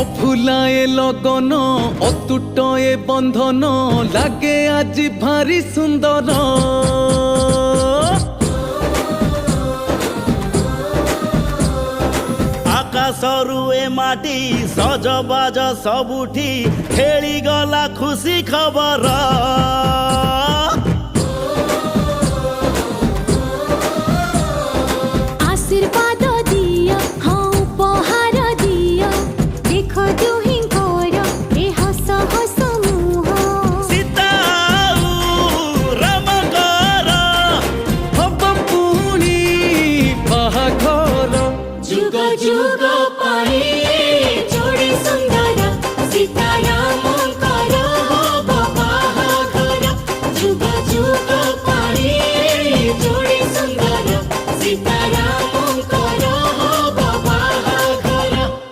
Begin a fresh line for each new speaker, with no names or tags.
অফুলায়ে লগন অতুটয়ে বন্ধন লাগে আজ ভারি সুন্দর।
আকাশরু এ মাটি সজবাজ ସବୁଠି ଖେଳିଗଲା ଖୁସି ଖବର।